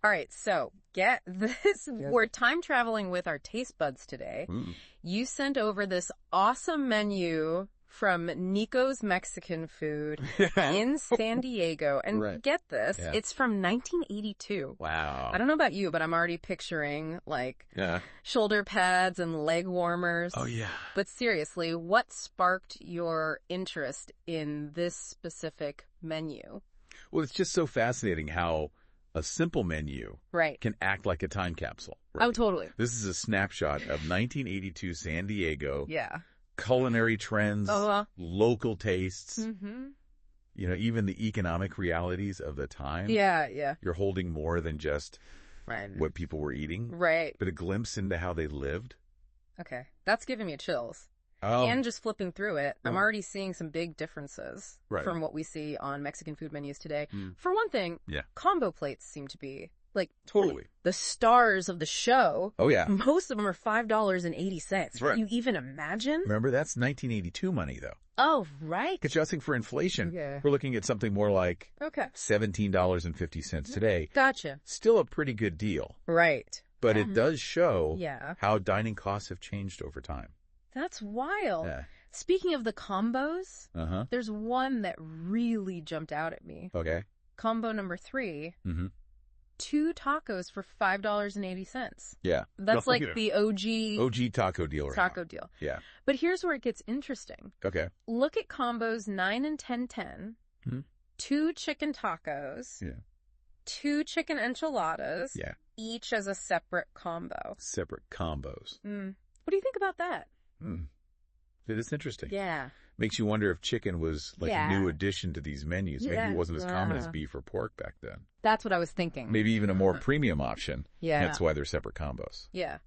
All right, so get this. We're time traveling with our taste buds today. Mm. You sent over this awesome menu from Nicos Mexican Food in San Diego. And Right. get this, Yeah. it's from 1982. Wow. I don't know about you, but I'm already picturing, like, Yeah. shoulder pads and leg warmers. Oh, yeah. But seriously, what sparked your interest in this specific menu? Well, it's just so fascinating how a simple menu Right. can act like a time capsule. Oh, totally. This is a snapshot of 1982 San Diego. Yeah. Culinary trends, local tastes, Mm-hmm. you know, even the economic realities of the time. Yeah. You're holding more than just Right. what people were eating, Right. but a glimpse into how they lived. Okay. That's giving me chills. Oh, And just flipping through it, I'm Oh. already seeing some big differences Right. from what we see on Mexican food menus today. Mm. For one thing, Yeah. combo plates seem to be, like, totally. the stars of the show. Oh, yeah. Most of them are $5.80. That's right. Can you even imagine? Remember, that's 1982 money, though. Oh, right. Adjusting for inflation, Okay. we're looking at something more like Okay. $17.50 today. Gotcha. Still a pretty good deal, Right. but it does show Yeah. how dining costs have changed over time. That's wild. Yeah. Speaking of the combos, Uh-huh. there's one that really jumped out at me. Okay. Combo number 3, Mm-hmm. 2 tacos for $5.80. Yeah. That's like the OG OG taco deal right taco now. deal. Yeah. But here's where it gets interesting. Okay. Look at combos 9 and 10-10. Mhm. 2 chicken tacos. Yeah. 2 chicken enchiladas. Yeah. Each as a separate combo. Separate combos. What do you think about that? It is interesting. Yeah. Makes you wonder if chicken was like Yeah. a new addition to these menus. Maybe Yeah. it wasn't as common as beef or pork back then. That's what I was thinking. Maybe even a more premium option. Yeah. That's why they're separate combos. Yeah.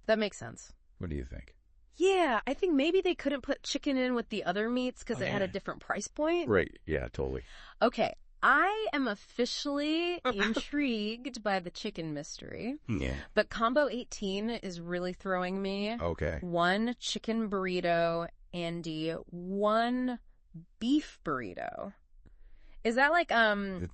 That makes sense. What do you think? Yeah, I think maybe they couldn't put chicken in with the other meats because it had a different price point. Right. Yeah, totally. Okay, I am officially intrigued by the chicken mystery, Yeah. but combo 18 is really throwing me. Okay. 1 chicken burrito and 1 beef burrito. Is that like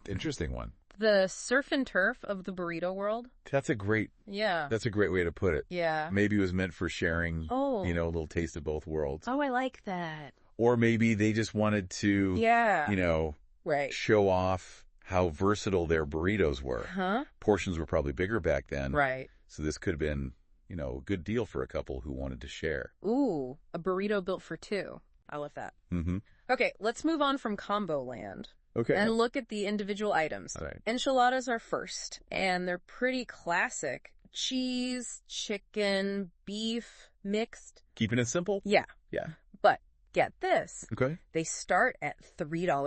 Interesting one. the surf and turf of the burrito world? That's a great Yeah. way to put it. Yeah. Maybe it was meant for sharing, Oh. you know, a little taste of both worlds. Oh, I like that. Or maybe they just wanted to, Yeah. you know, Right. show off how versatile their burritos were. Huh? Portions were probably bigger back then. Right. So this could have been, you know, a good deal for a couple who wanted to share. Ooh, a burrito built for 2. I love that. Mm-hmm. Okay, let's move on from combo land Okay. and look at the individual items. All right. Enchiladas are first, and they're pretty classic. Cheese, chicken, beef, mixed. Keeping it simple? Yeah, Yeah. but get this. Okay. They start at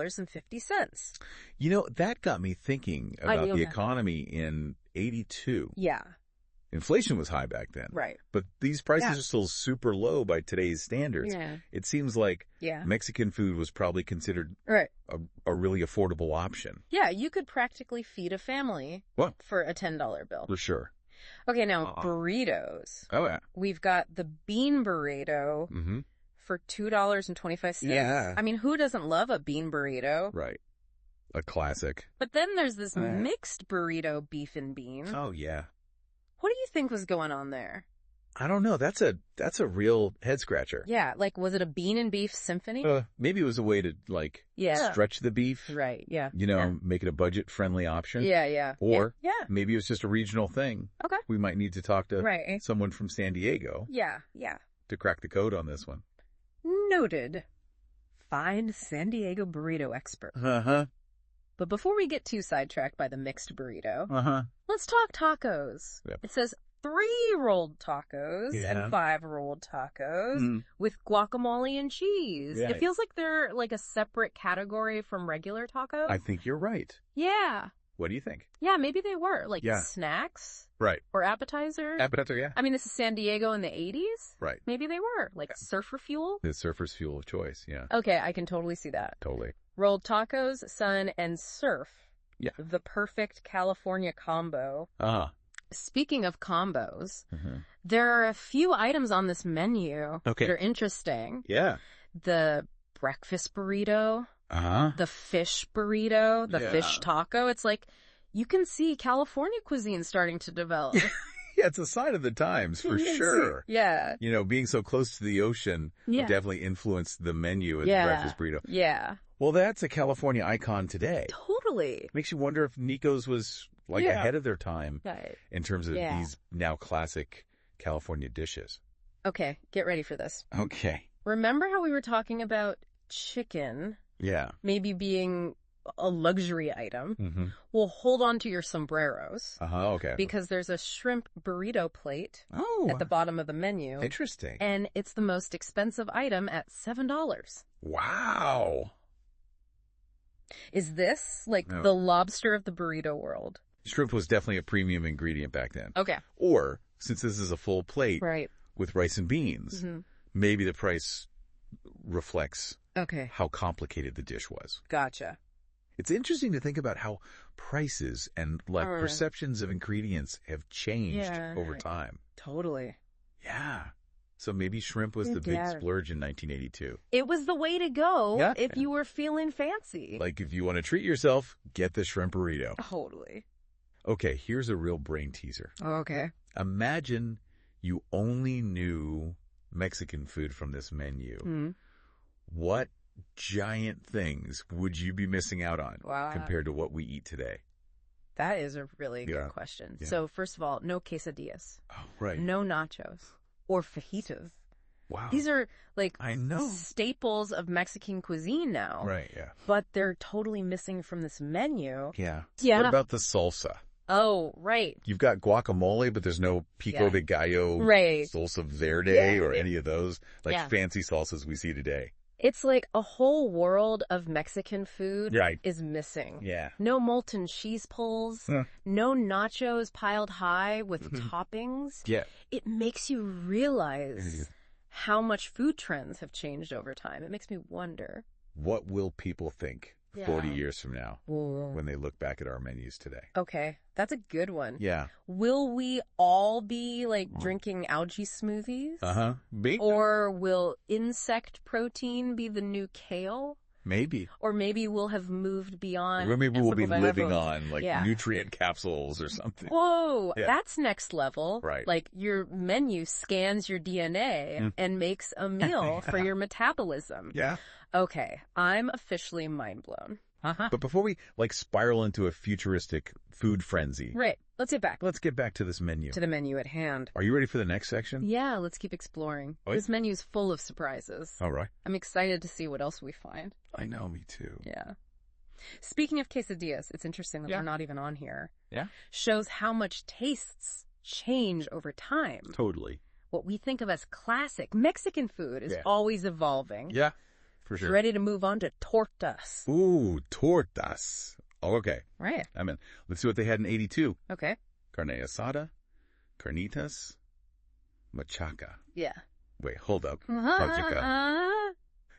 $3.50. You know, that got me thinking about know the that. economy in 82. Yeah, Inflation was high back then. right. But these prices Yeah. are still super low by today's standards. Yeah. It seems like Yeah. Mexican food was probably considered Right. a really affordable option. Yeah, you could practically feed a family What? for a $10 bill. For sure. Okay, now burritos. Oh, yeah. We've got the bean burrito Mm-hmm. for $2.25. Yeah. I mean, who doesn't love a bean burrito? Right. A classic. But then there's this mixed burrito beef and bean. Oh, yeah. What do you think was going on there? I don't know. That's a real head scratcher. Yeah, like, was it a bean and beef symphony? Maybe it was a way to, like, Yeah. stretch the beef. Right, yeah. You know, make it a budget-friendly option. Yeah. Or Yeah. maybe it was just a regional thing. Okay. We might need to talk to Right. someone from San Diego Yeah. to crack the code on this one. Noted. Fine San Diego burrito expert. Uh-huh. But before we get too sidetracked by the mixed burrito, Uh-huh. let's talk tacos. Yep. It says 3 rolled tacos Yeah. and 5 rolled tacos Mm. with guacamole and cheese. Yeah. It feels like they're like a separate category from regular tacos. I think you're right. Yeah. What do you think? Yeah, maybe they were. Like Yeah. snacks Right. or appetizers. Appetizer, yeah. I mean, this is San Diego in the 80s. Right. Maybe they were. Like surfer fuel. The surfer's fuel of choice, yeah. Okay, I can totally see that. Totally. Rolled tacos, sun, and surf. Yeah. The perfect California combo. Uh-huh. Speaking of combos, Uh-huh. there are a few items on this menu Okay. that are interesting. Yeah. The breakfast burrito, Uh-huh. the fish burrito, the Yeah. fish taco. It's like you can see California cuisine starting to develop. Yeah, it's a sign of the times for sure. Yeah. You know, being so close to the ocean definitely influenced the menu at the breakfast burrito. Yeah. Well, that's a California icon today. Totally. Makes you wonder if Nicos was like ahead of their time in terms of these now classic California dishes. Okay, get ready for this. Okay. Remember how we were talking about chicken maybe being a luxury item? Mm-hmm. Well, hold on to your sombreros. Okay. Because there's a shrimp burrito plate at the bottom of the menu. Interesting. And it's the most expensive item at $7. Wow. Is this like the lobster of the burrito world? Shrimp was definitely a premium ingredient back then. Okay. Or, since this is a full plate with rice and beans, maybe the price reflects how complicated the dish was. Gotcha. It's interesting to think about how prices and perceptions of ingredients have changed over time. Totally. Yeah. So maybe shrimp was the big splurge in 1982. It was the way to go if you were feeling fancy. Like if you want to treat yourself, get the shrimp burrito. Totally. Okay, here's a real brain teaser. Okay. Imagine you only knew Mexican food from this menu. What giant things would you be missing out on compared to what we eat today? That is a really good question. Yeah. So first of all, no quesadillas. Oh, right. No nachos or fajitas. Wow. These are like I know. staples of Mexican cuisine now. Right, yeah. But they're totally missing from this menu. Yeah. Yeah. What about the salsa? Oh, right. You've got guacamole, but there's no pico de gallo, salsa verde, or any of those fancy salsas we see today. It's like a whole world of Mexican food is missing. Yeah. No molten cheese pulls, no nachos piled high with toppings. Yeah. It makes you realize how much food trends have changed over time. It makes me wonder. What will people think 40 years from now when they look back at our menus today? Okay, that's a good one. Yeah. Will we all be like drinking algae smoothies? Or will insect protein be the new kale? Maybe. Or maybe we'll have moved beyond. Or maybe we'll be living on like nutrient capsules or something. Whoa, that's next level. Right. Like your menu scans your DNA and makes a meal for your metabolism. Yeah. Okay, I'm officially mind blown. But before we spiral into a futuristic food frenzy. Right. Let's get back. Let's get back to this menu. To the menu at hand. Are you ready for the next section? Yeah, let's keep exploring. This menu's full of surprises. All right. I'm excited to see what else we find. I know, me too. Yeah. Speaking of quesadillas, it's interesting that they're not even on here. Yeah. Shows how much tastes change over time. Totally. What we think of as classic Mexican food is always evolving. Yeah. For sure. Ready to move on to tortas. Ooh, tortas. Oh, okay. Right. I'm in. Let's see what they had in 82. Okay. Carne asada, carnitas, machaca. Yeah. Wait, hold up. Machaca.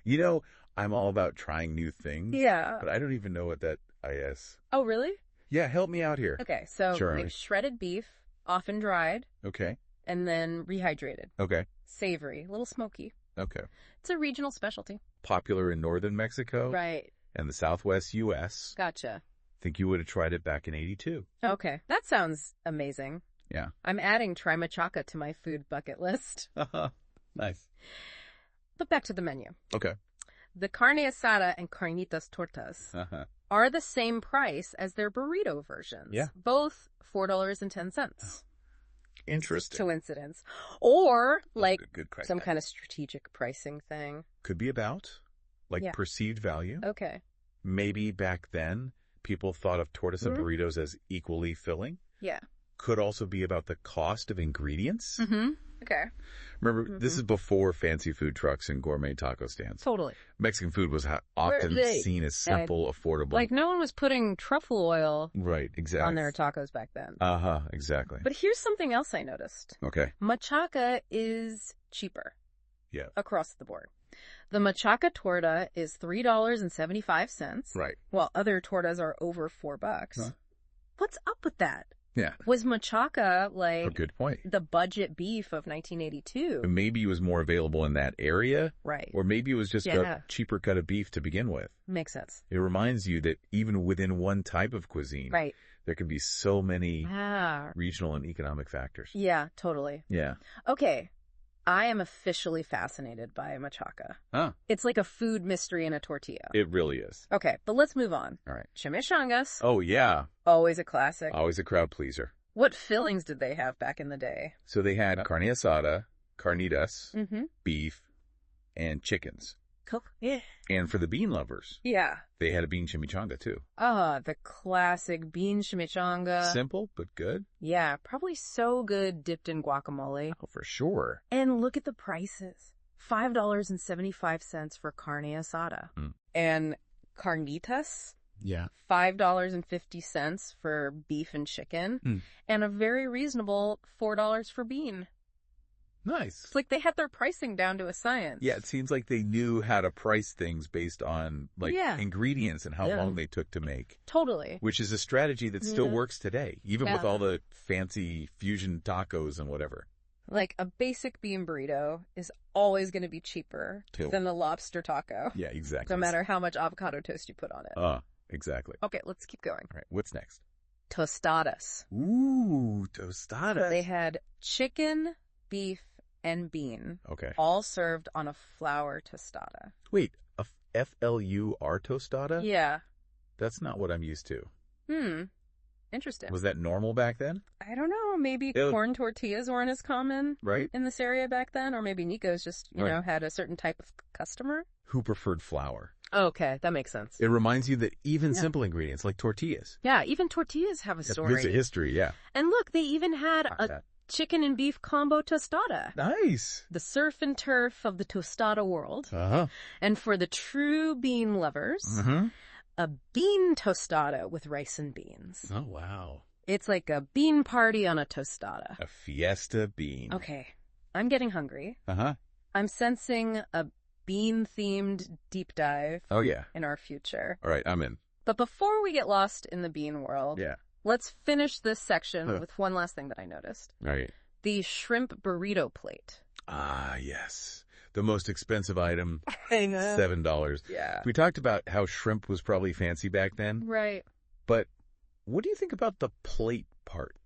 You know, I'm all about trying new things. Yeah. But I don't even know what that is. Oh, really? Yeah, help me out here. Okay, so like shredded beef, often dried. Okay. And then rehydrated. Okay. Savory, a little smoky. Okay. It's a regional specialty. Popular in northern Mexico. Right. And the southwest U.S. Gotcha. Think you would have tried it back in 82. Okay. That sounds amazing. Yeah. I'm adding try machaca to my food bucket list. Nice. But back to the menu. Okay. The carne asada and carnitas tortas are the same price as their burrito versions. Yeah. Both $4.10. Interesting. Coincidence. Or good some kind of strategic pricing thing. Could be about perceived value. Okay. Maybe back then people thought of tortas and burritos as equally filling. Yeah. Could also be about the cost of ingredients. Okay. Remember, this is before fancy food trucks and gourmet taco stands. Totally. Mexican food was often seen as simple, affordable. Like no one was putting truffle oil exactly. on their tacos back then. Exactly. But here's something else I noticed. Okay. Machaca is cheaper. Yeah. Across the board. The machaca torta is $3.75. Right. While other tortas are over $4. Huh? What's up with that? Yeah. Was machaca a good point. The budget beef of 1982? Maybe it was more available in that area. Right. Or maybe it was just a cheaper cut of beef to begin with. Makes sense. It reminds you that even within one type of cuisine, There can be so many regional and economic factors. Yeah, totally. Yeah. Okay. I am officially fascinated by machaca. Huh. It's like a food mystery in a tortilla. It really is. Okay, but let's move on. All right. Chimichangas. Oh, yeah. Always a classic. Always a crowd pleaser. What fillings did they have back in the day? So they had carne asada, carnitas, beef, and chickens. Cool. Yeah. And for the bean lovers, yeah, they had a bean chimichanga too. The classic bean chimichanga. Simple, but good. Yeah, probably so good dipped in guacamole. Oh, for sure. And look at the prices. $5.75 for carne asada. And carnitas? Yeah. $5.50 for beef and chicken. And a very reasonable $4 for bean. Nice. It's like they had their pricing down to a science. Yeah, it seems like they knew how to price things based on ingredients and how long they took to make. Totally. Which is a strategy that still works today, even with all the fancy fusion tacos and whatever. Like a basic bean burrito is always going to be cheaper than the lobster taco. Yeah, exactly. No matter how much avocado toast you put on it. Exactly. Okay, let's keep going. All right, what's next? Tostadas. Ooh, tostadas. They had chicken, beef, and bean. Okay. All served on a flour tostada. Wait, a FLUR tostada? Yeah. That's not what I'm used to. Interesting. Was that normal back then? I don't know. Maybe corn tortillas weren't as common in this area back then. Or maybe Nicos just, you know, had a certain type of customer. Who preferred flour? Okay, that makes sense. It reminds you that even simple ingredients like tortillas. Yeah, even tortillas have a story. There's a history, yeah. And look, they even had a chicken and beef combo tostada. Nice. The surf and turf of the tostada world. And for the true bean lovers, a bean tostada with rice and beans. Oh, wow. It's like a bean party on a tostada. A fiesta bean. Okay. I'm getting hungry. I'm sensing a bean-themed deep dive in our future. All right, I'm in. But before we get lost in the bean world, let's finish this section with one last thing that I noticed. All right. The shrimp burrito plate. Ah, yes. The most expensive item, I know. $7. Yeah. We talked about how shrimp was probably fancy back then. Right. But what do you think about the plate part?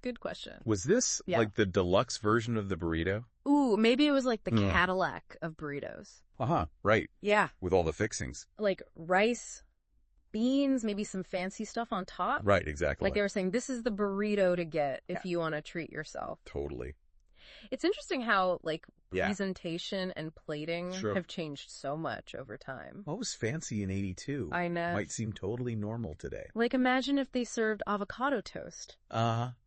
Good question. Was this like the deluxe version of the burrito? Ooh, maybe it was like the Cadillac of burritos. Right. Yeah. With all the fixings. Like rice, beans, maybe some fancy stuff on top. Right, exactly. Like they were saying, this is the burrito to get if you want to treat yourself. Totally. It's interesting how, like, presentation and plating have changed so much over time. What was fancy in 82? I know. Might seem totally normal today. Like, imagine if they served avocado toast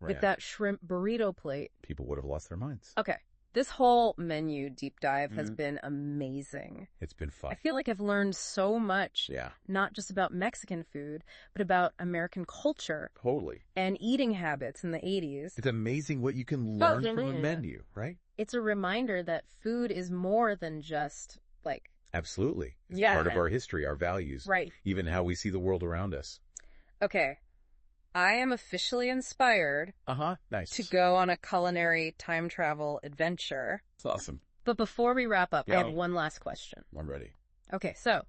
with that shrimp burrito plate. People would have lost their minds. Okay. This whole menu deep dive has been amazing. It's been fun. I feel like I've learned so much, not just about Mexican food, but about American culture. Totally. And eating habits in the 80s. It's amazing what you can learn from a menu, right? It's a reminder that food is more than just, like... Absolutely. It's part of our history, our values. Right. Even how we see the world around us. Okay. I am officially inspired nice. to go on a culinary time travel adventure. That's awesome. But before we wrap up, I have one last question. I'm ready. Okay, so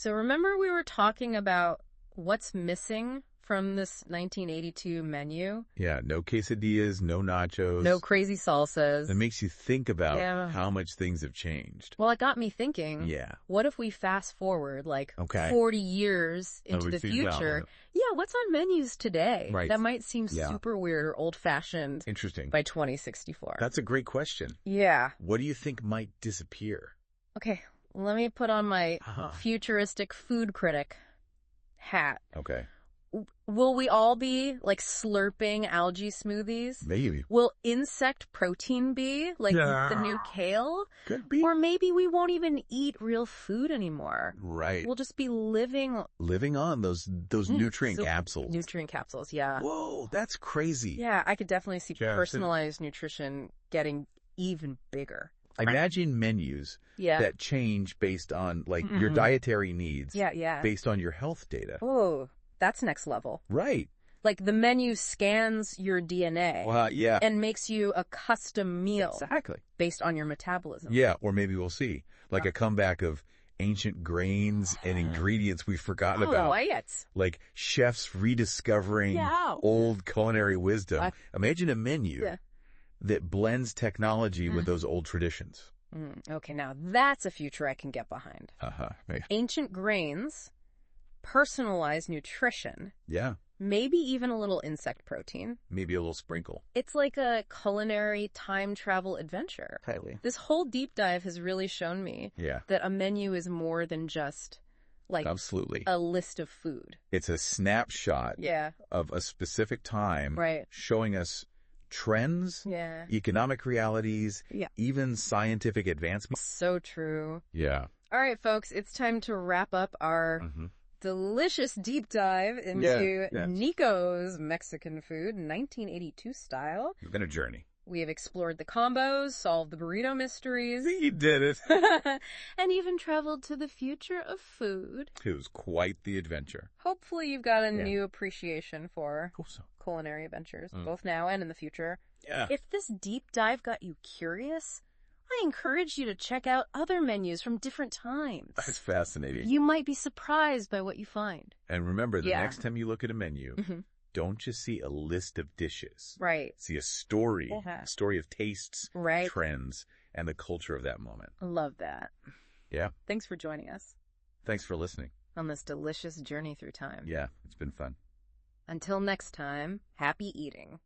remember we were talking about what's missing from this 1982 menu? Yeah, no quesadillas, no nachos. No crazy salsas. It makes you think about how much things have changed. Well, it got me thinking. Yeah. What if we fast forward like 40 years into the future? Yeah, what's on menus today? Right. That might seem super weird or old-fashioned. Interesting. By 2064. That's a great question. Yeah. What do you think might disappear? Okay, let me put on my futuristic food critic hat. Okay. Will we all be, like, slurping algae smoothies? Maybe. Will insect protein be, like, the new kale? Could be. Or maybe we won't even eat real food anymore. Right. We'll just be living on those nutrient capsules. Nutrient capsules, yeah. Whoa, that's crazy. Yeah, I could definitely see personalized nutrition getting even bigger. Imagine menus that change based on, like, your dietary needs. Yeah. Based on your health data. Oh. That's next level. Right. Like the menu scans your DNA. And makes you a custom meal. Exactly. Based on your metabolism. Yeah, or maybe we'll see like a comeback of ancient grains and ingredients we've forgotten about. Right. Like chefs rediscovering old culinary wisdom. Imagine a menu that blends technology with those old traditions. Okay, now that's a future I can get behind. Right. Ancient grains, personalized nutrition. Yeah. Maybe even a little insect protein. Maybe a little sprinkle. It's like a culinary time travel adventure. Highly. This whole deep dive has really shown me that a menu is more than just like absolutely a list of food. It's a snapshot of a specific time, showing us trends, economic realities, even scientific advancements. So true. Yeah. All right, folks, it's time to wrap up our delicious deep dive into Nicos Mexican food, 1982 style. It's been a journey. We have explored the combos, solved the burrito mysteries. We did it. And even traveled to the future of food. It was quite the adventure. Hopefully you've got a new appreciation for culinary adventures, both now and in the future. Yeah. If this deep dive got you curious, I encourage you to check out other menus from different times. That's fascinating. You might be surprised by what you find. And remember, the next time you look at a menu, don't just see a list of dishes. Right. See a story, a story of tastes, trends, and the culture of that moment. I love that. Yeah. Thanks for joining us. Thanks for listening. On this delicious journey through time. Yeah, it's been fun. Until next time, happy eating.